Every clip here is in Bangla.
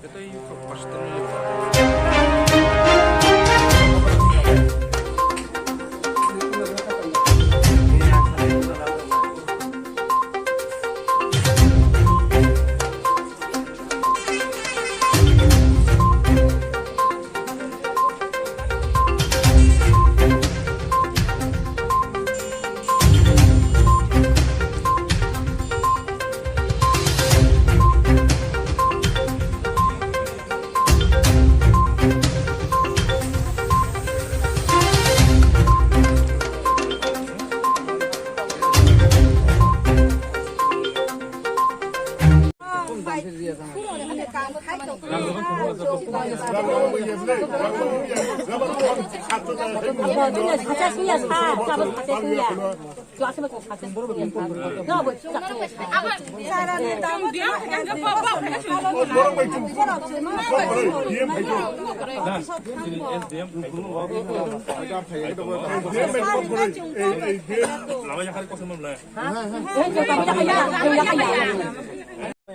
Это и поштаны.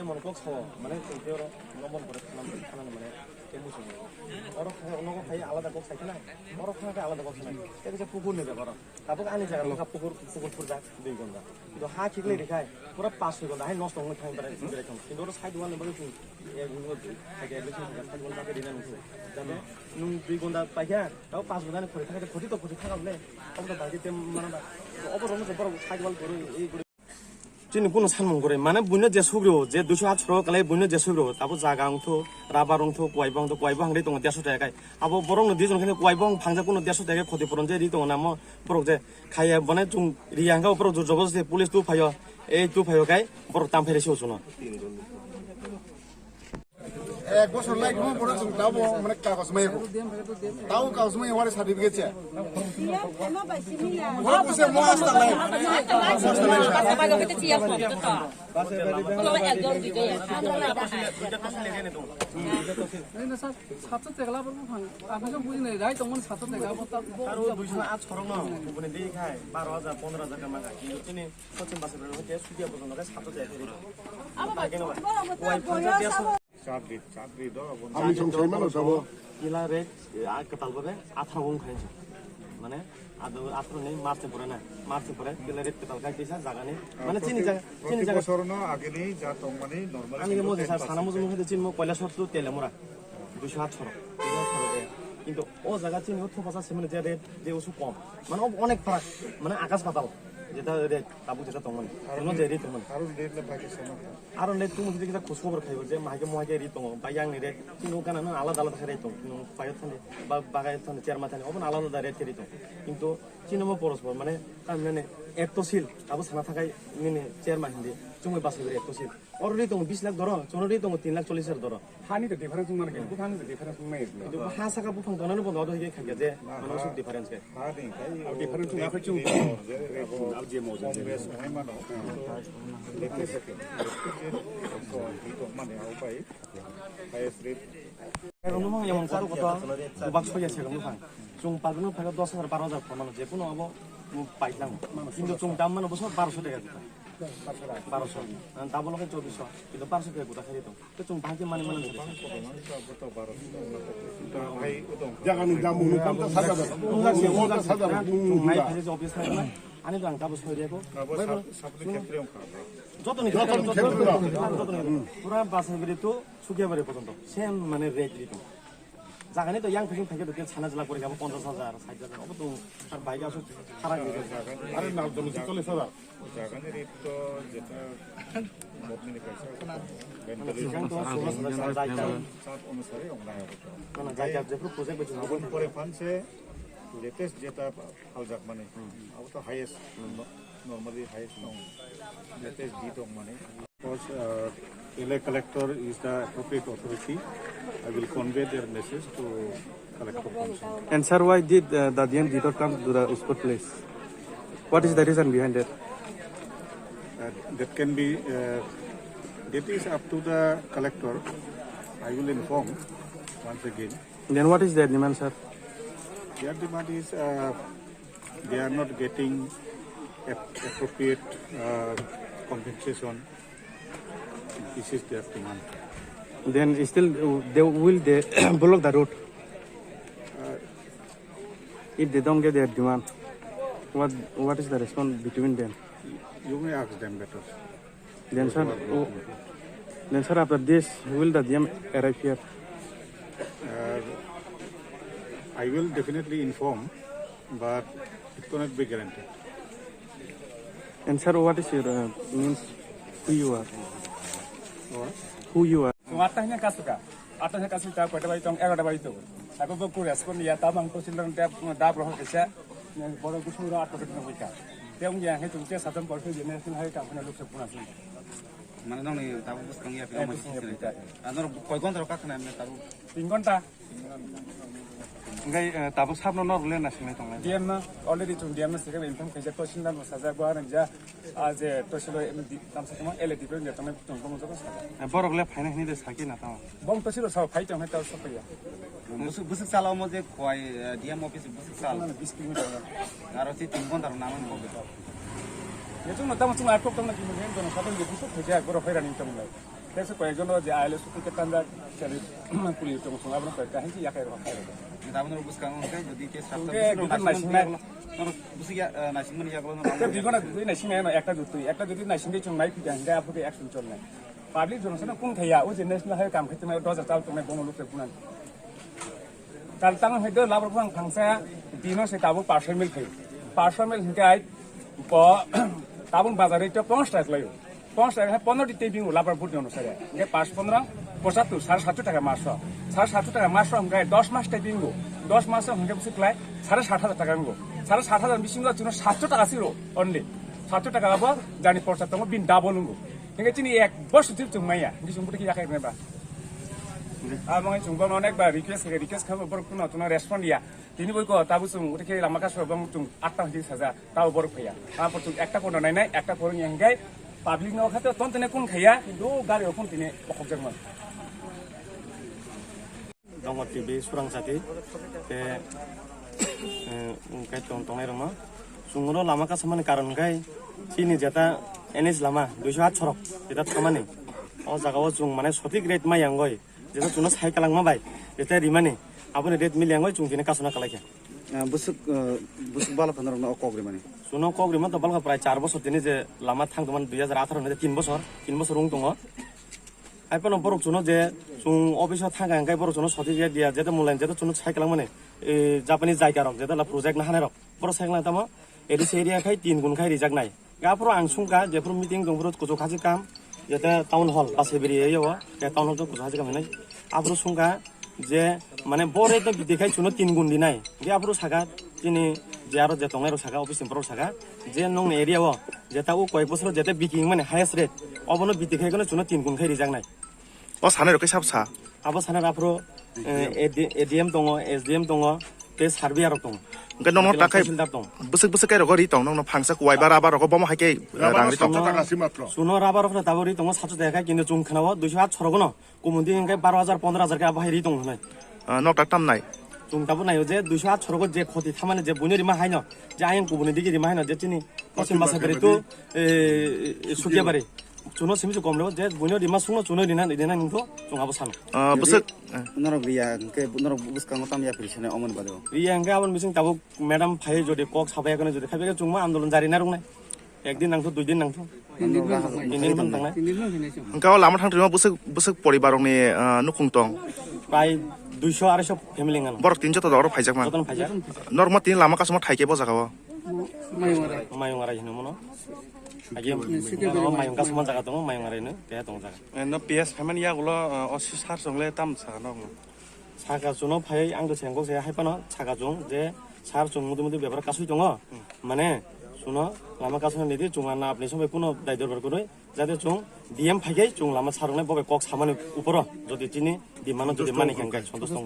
মন কক খাও মানে তেও নম্বর করে খানা মানে কেমন শুনে ওর অন্য খাই আলাদা কক খাইতে না ওর খানাতে আলাদা কক খাই এটা যে পুকুর নেবে বড় তারপর আনি জায়গা লোকা পুকুর যা 2 ঘন্টা কিন্তু হা ঠিকলে দেখায় পুরো 5 ঘন্টা হাই নষ্ট হয়ে খাই পারে কিন্তু ওর সাইড ওয়ান নেবে তুমি এক ঘন্টা থাকে বেশি সাইড ঘন্টা করে দিনা মুছে যাবে নুন 2 ঘন্টা পাইয়া তাও 5 ঘন্টা করে থাকে ক্ষতি তো ক্ষতি থাকলে আমরা বাড়িতে মানে অপরণ যে বড় সাইড ওয়াল করে এই Cini pun sanmung kore, mana bunya jesugro, je 208 kali bunya jesugro, tapi jagang tu, rabarong tu, kuaibang di tengah desu tekai, abo borong di tengah kene kuaibang, pangja pun desu tekai, khoti poron je di tengah nama, porok je, kaya bana cung riangga porok jobos je polis tu payo, tu payo kai, porok tampere sih usuna. বছর লাইক মো বড় সং তাও মানে কাগজ মাই তাও কাগজ মাই ওয়ারে সার্টিফিকেট চে মো বসে মো আসতা লাই ছাত্র তেগলা বলবো ভাঙ আপনি তো বুঝি নাই রাই তখন ছাত্র তেগলা বলতা আর 208 খরং না মানে দেই খায় 12000 15000 টাকা মাগা কিন্তু তিনি পশ্চিম বাসে হতে সুদিয়া পর্যন্ত ছাত্র যায় ফেরি আমার কেন ওয়াই পঞ্জা দেশ চাকরি দ আমি সংসার মানুষ হবো কিলা রে কাটাল করে 18 গং খাইছে মানে আদো 18 নেই মার্চে পরে না মার্চে পরে কিলা রে কাটাল খাইতেছে জায়গা নেই মানে চিনি জায়গা সরন আগে নেই যা তো মানে নরমাল আমি মধ্যে স্যার সানা মজুম হতে চিনি কয়লা শর্ত তেলে মোরা 208 কিন্তু ও জায়গা চিনি ও থপাসা সেমনে যে রেট যে ওসু কম মানে অনেক ফারাক মানে আকাশ পাতাল যেটা রেট তাবু যেটা তমন কোনো যে রেট তমন আর রেট না পাকিস্তান আর নে তুমি যদি কিটা খোঁজ খবর খাইব যে মাইকে রেট তমন বা ইয়াং রেট কিন্তু কানা না আলাদা রেট তমন কিন্তু পাইত থানে বা বাগায় থানে চেয়ারম্যান থানে ওপন আলাদা রেট রেট কিন্তু চিনম পরস্পর মানে তার মানে একটশীল তাবু সানা থাকাই মানে চেয়ারম্যান হিন্দি তুমি বাসে একটশীল অলরেডি তুমি 20 লাখ ধরো চনরেডি তুমি 3 লাখ 40 হাজার ধরো হানি তো ডিফারেন্স মানে কি বুফানি তো ডিফারেন্স নাই কিন্তু হা সাকা বুফাং দনানো বন্ধ হয়ে খাগে যে মানে সব ডিফারেন্স কে হা নেই আর ডিফারেন্স না কিছু আর যে মজা বেশ হয় মানে দেখতে থাকে তো মানে উপায় হাইয়েস্ট রেট অনুমান এমন কারো কথা দুবাক ছয় আছে অনুমান চুং পাগনো ফাগা 10000 12000 ফোন যে কোনো আবো পাইলাম কিন্তু চুং দাম মানে বছর 1200 টাকা দিতা 1200 তাবো লগে 2400 কিন্তু 500 টাকা গোটা খাই তো চুং ভাগে মানে জাগানি দাম উনি 50000 মাই ভাগে যে অফিস থাকে না আনি তো তাবো ছয় দেখো যতনি পুরা বাসে বেরে তো সুকিয়া বারে পর্যন্ত সেম মানে রেট দিত জাগানি তো ইয়াং ফিশিং থাকে তো ছানা জলা করে যাবো 50000 60000 অব তো আর বাইক আসো খারাপ হয়ে গেছে আরে না তুমি 40000 জাগানি রেট তো যেটা বদমিনে পয়সা তো 16000 যাইতা সাত অনুসারে অনলাইন হবে না যাইতা যে প্রজেক্ট বেচু এখন পরে ফান্ডে লেটেস্ট যেটা হালজাক মানে আউ তো highest normally highest now latest beat of money because Ila collector is the appropriate authority. I will convey their message to collector council. And sir, why did the DM did not come to the Usput place? What is the reason behind it? That can be that is up to the collector. I will inform once again. Then what is their demand, sir? Their demand is they are not getting appropriate compensation. This is their demand. Then still they block the road. If they don't get their demand, what is the response between them? You may ask them better. Then sir, after this, will the DM arrive here? I will definitely inform, but it cannot be guaranteed. And sir, what is your means? Who you are? Who you are? Atasnya kasuka, atasnya kasuka pada bayi tong, era bayi tu. Aku buku respon dia tabang tu silang dia dah berapa kesya, yang bodoh kusur atas itu mereka. Dia yang itu dia satu persen jenis itu hari kapan lu sepuluh nasi. Mana dong nih tahu bus kang ya film masih cerita. Anor koi kontrol kak nih tahu. Tinggon ta, Enggak, tabuk sabno nor ulen nasi nih tong. dia mah already tu dia mah sekarang info kerja tu silang masa saya gua orang jah, aja tu silo tam sama LD tu dia tu mah tunggu muncul kan. Borok le fine ini deh sakit nata. Bang tu silo sah fight yang itu apa ya? Bus salah mau je koi dia mau pis bus salah. Mana 20 kilometer. Harus sih tinggon taruh nama mau gitu. Ya cuma tamu cuma aku tahu nak gimana tu, satu dia busuk kerja gua orang ni tamu lah. Tapi kau yang jono dia ayah suku kita anda cari kulit tu musuh abang kau kahit ya kaya orang. Tahu nor bus kang kan jadi kes satu. Bukan nasional. Nor bus ya nasional ya kalau Tapi di mana tu nasional no, ekta jadi nasional cuma naik kita hendak apa ke action cuma. Public jono sana pun kaya, ujian nasional hari kam kita mai 2000 tahun tu mai bong lu terpunan. Kalau tangan itu lapor puang fangsa dino se tabu partial mil kaya. Partial mil hingga tabung bazar itu 5 টাকা layu. 5 টাকা 15 di taping lapor put jono saya. Hingga 5-15 পঁচাত্তর 750 টাকা মাসো 750 টাকা মাসো হঙ্গাই 10 মাস টাইপিং গো 10 মাসে হঙ্গাই বুঝে ক্লাই 60,000 টাকা গো 60,000 বিশিংলা জন্য 700 টাকা ছিল অনলি 700 টাকা আবার জানি 75 বিন ডাবল গো হঙ্গাই চিনি এক বছর দিন চুমাইয়া দি চুমপুটি কি রাখাই নেবা আমঙ্গাই চুমবা অনেকবার রিকোয়েস্ট খাবো বড় কোনো তোনা রেসপন্ড দিয়া তিনি বই কো তাবু চুম উঠে লামা কাছ এবং চুম 8টা হইছে সাজা তাও বড় খাইয়া তারপর চুম একটা কোন নাই নাই একটা পরনি হঙ্গাই পাবলিক নাও খাতে তন্তনে কোন খাইয়া কিন্তু গাড়ি কোন তিনি অখজরমান dong TV surang sati ke kai tong nai rama sungro lama ka samane karon kai sini jata NH lama 208 sorok jeta thamane o jagao jung mane sotik rate ma yanggoi jeta chuno cycle ma bai jeta rimane apuni rate mil yanggoi jung kine kasuna kalakya busuk bala pandar na okogre mane. suno kogri ma to balga prai 4 bosor tini je lama thangdoman 2018 ne 3 bosor ung tongo আইপন বড় চুনো যে চুং অফিসত থাকা গাই বড় চুনো সতি দিয়া যেতে মুলাইন যেতে চুনো সাইকেল মানে জাপানিজ জায়গা রক যেতে প্রজেক্ট না হানে রক বড় সাইকেল তামা এডিস এরিয়া খাই 3 গুণ খাই রিজাক নাই গাপুর আং সুংকা যেপুর মিটিং দংপুর কুজো খাজি কাম যেতে টাউন হল বাসে বেরিয়ে যাও টাউন হল তো কুজো খাজি কাম নাই আপুর সুংকা যে মানে বড় তো দেখাই চুনো 3 গুণ দি নাই গে আপুর সাগা তিনি যে আরো যে টংয়ের সাগা অফিস এম্পার সাগা যে নং এরিয়াও যেটা ও কয়েক বছর যেতে বিকিং মানে হাইয়েস্ট রেট অবনো বিতি খাই কোনো চুনো 3 গুণ খাই রিজাক নাই 어 사내 이렇게 삽사 아버 사는 앞으로 ADM 동어 SDM 동어 대 사르비아로 동 그러니까 너는 딱히 동 부스부스 깨로 거리 동 너는 방사 구아이바라바라고 보면 하게 랑리 동 수노 라바로 다버리 동어 사주 대가 기는 좀 크나와 208 초로구나 고문디 인가 12000 15000 가 바이리 동 하네 넉딱 땀나이 좀 다보나요 제 208 초로고 제 코디 타만에 제 문열이만 하이너 제 아yen 고문이 디기리만 하이너 제 찐이 거친 마사 그래도 수기야바리 주노 심지 검로 제 문열이만 숭노 주노리나 이데나 닝도 좀 하고 산 부스 Nor ria ke nor bus kang tam ya prisene omon bado. 리앙가 아번 미싱 다보 매담 파이 조디 꼭 사바야 거는 조디 카베가 중마 안돌은 자리나 롱네 একদিন নাংথো দুইদিন নাংথো তিনদিন মান থাংনা 그러니까 라마 탕트리마 부스 পরিবারনি 누쿵동 প্রায় 200-250 ফ্যামিলি গান বড় তিনজো তো দর ফাইজাকমা যতন ফাইজা নরমা তিন লামা কাসমা ঠাইকে বজাগাও মায়ং আরাই হিনো মনো আগে মায়ং কাসমা জায়গা দङ মায়ং আরাইনো তে দङ জায়গা No PS payment ya gulo osi sar songle tam sa no. 사가 주노 파이 앙도 생고세 하이파노 차가 중제 사르 중 무드무드 베버 가수이 দङ মানে শুনো লামা কাসনা নিদি জুঙানা আপনি সবাই কোনো দায়িত্ব বার করে যাতে জুং ডিএম ফাইগাই জুং লামা সারনে ববে কক সামানে উপর যদি তিনি দিমানো যদি মানি খাঙ্গাই সন্তোষ দङ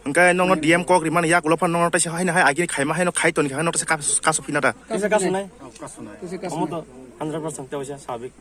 그러니까 너는 DM 꼭 리만 야 글로판 너는 다시 하이나 하이 아기 카이마 하이노 카이토니 하이노 다시 가서 피나다 কিসে কাসু নাই কাসু নাই আমতো 100% তেওসা সাবিক